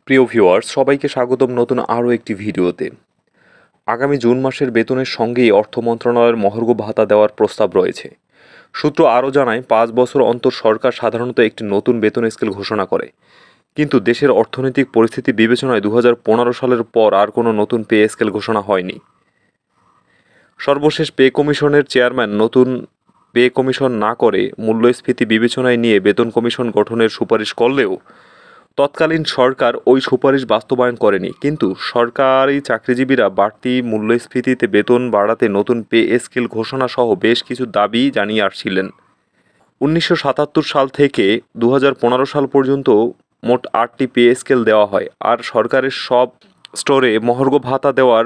প্রিয় ভিউয়ার্স, সবাইকে স্বাগতম নতুন আরও একটি ভিডিওতে। আগামী জুন মাসের বেতনের সঙ্গেই অর্থ মন্ত্রণালয়ের মহার্ঘ ভাতা দেওয়ার প্রস্তাব রয়েছে। সূত্র আরও জানায়, 5 বছর অন্তর সরকার সাধারণত একটি নতুন বেতন স্কেল ঘোষণা করে। কিন্তু দেশের অর্থনৈতিক পরিস্থিতি বিবেচনায় 2015 সালের পর আর কোনো নতুন পে স্কেল ঘোষণা হয়নি। সর্বশেষ পে কমিশনের চেয়ারম্যান নতুন পে কমিশন না করে মূল্যস্ফীতি বিবেচনায় নিয়ে বেতন কমিশন গঠনের সুপারিশ করলেও তৎকালীন সরকার ওই সুপারিশ বাস্তবায়ন করেনি। কিন্তু সরকারি চাকরিজীবীরা বাড়তি মূল্যস্ফীতিতে বেতন বাড়াতে নতুন পে স্কেল ঘোষণা সহ বেশ কিছু দাবি জানিয়ে আসছিলেন। 1977 সাল থেকে 2015 সাল পর্যন্ত মোট 8টি পে স্কেল দেওয়া হয়। আর সরকারের সব স্তরে মহার্ঘ ভাতা দেওয়ার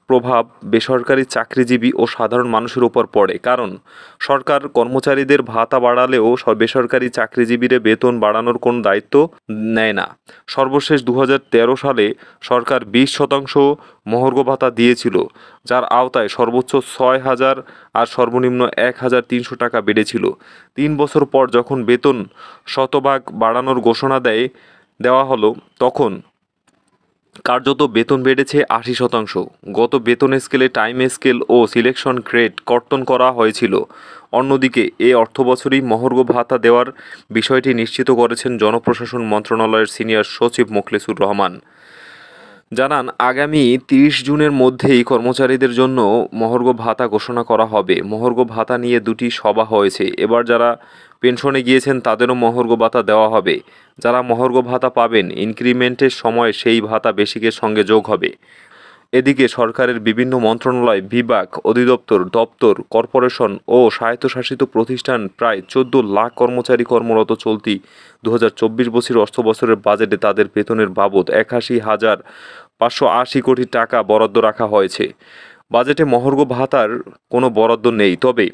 প্রভাব বেসরকারি চাকরিজীবী ও সাধারণ মানুষের উপর পড়ে। কারণ সরকার কর্মচারীদের ভাতা বাড়ালেও বেসরকারি চাকরিজীবীরা বেতন বাড়ানোর কোনো দায়িত্ব নেয় না। সর্বশেষ 2013 সালে সরকার 20% মহার্ঘ ভাতা দিয়েছিল, যার আওতায় সর্বোচ্চ 6,000 আর সর্বনিম্ন 1,300 টাকা বেড়েছিল। 3 বছর পর যখন বেতন শতভাগ বাড়ানোর ঘোষণা দেওয়া হলো, তখন কার্যত বেতন বেড়েছে 80%। গত বেতন স্কেলে টাইম স্কেল ও সিলেকশন গ্রেড কর্তন করা হয়েছিল। অন্যদিকে এ অর্থবছরই মহার্ঘ ভাতা দেওয়ার বিষয়টি নিশ্চিত করেছেন জনপ্রশাসন মন্ত্রণালয়ের সিনিয়র সচিব মোখলেছুর রহমান। জানান, আগামী 30 জুনের মধ্যেই কর্মচারীদের জন্য মহার্ঘ ভাতা ঘোষণা করা হবে। মহার্ঘ ভাতা নিয়ে 2টি সভা হয়েছে। এবার যারা পেনশনে গিয়েছেন তাদেরও মহার্ঘ ভাতা দেওয়া হবে। যারা মহার্ঘ ভাতা পাবেন, ইনক্রিমেন্টের সময় সেই ভাতা বেসিকের সঙ্গে যোগ হবে। এদিকে সরকারের বিভিন্ন মন্ত্রণালয়, বিভাগ, অধিদপ্তর, দপ্তর, কর্পোরেশন ও স্বায়ত্তশাসিত প্রতিষ্ঠান প্রায় 14 লাখ কর্মচারী কর্মরত চলতি 2024-25 অর্থবছরের বাজেটে তাদের বেতনের বাবদ 81,580 কোটি টাকা বরাদ্দ রাখা হয়েছে। বাজেটে মহার্ঘ ভাতার কোনো বরাদ্দ নেই, তবে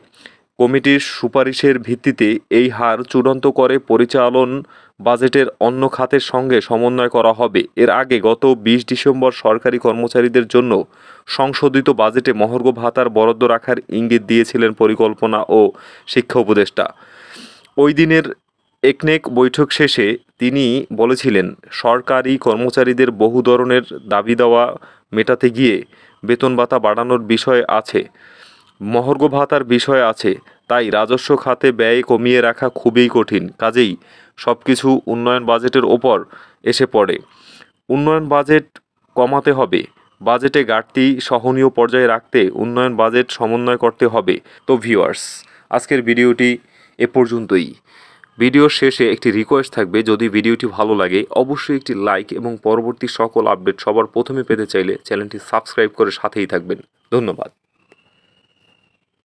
কমিটির সুপারিশের ভিত্তিতে এই হার চূড়ান্ত করে পরিচালন বাজেটের অন্য খাতের সঙ্গে সমন্বয় করা হবে। এর আগে গত 20 ডিসেম্বর সরকারি কর্মচারীদের জন্য সংশোধিত বাজেটে মহার্ঘ ভাতার বরাদ্দ রাখার ইঙ্গিত দিয়েছিলেন পরিকল্পনা ও শিক্ষা উপদেষ্টা। ওই দিনের একনেক বৈঠক শেষে তিনি বলেছিলেন, সরকারি কর্মচারীদের বহু ধরনের দাবি দেওয়া মেটাতে গিয়ে বেতন ভাতা বাড়ানোর বিষয় আছে, মহার্ঘ ভাতার বিষয় আছে, তাই রাজস্ব খাতে ব্যয় কমিয়ে রাখা খুবই কঠিন। কাজেই সব কিছু উন্নয়ন বাজেটের ওপর এসে পড়ে। উন্নয়ন বাজেট কমাতে হবে, বাজেটে ঘাটতি সহনীয় পর্যায়ে রাখতে উন্নয়ন বাজেট সমন্বয় করতে হবে। তো ভিউয়ার্স, আজকের ভিডিওটি এ পর্যন্তই। ভিডিওর শেষে একটি রিকোয়েস্ট থাকবে, যদি ভিডিওটি ভালো লাগে অবশ্যই একটি লাইক এবং পরবর্তী সকল আপডেট সবার প্রথমে পেতে চাইলে চ্যানেলটি সাবস্ক্রাইব করে সাথেই থাকবেন। ধন্যবাদ।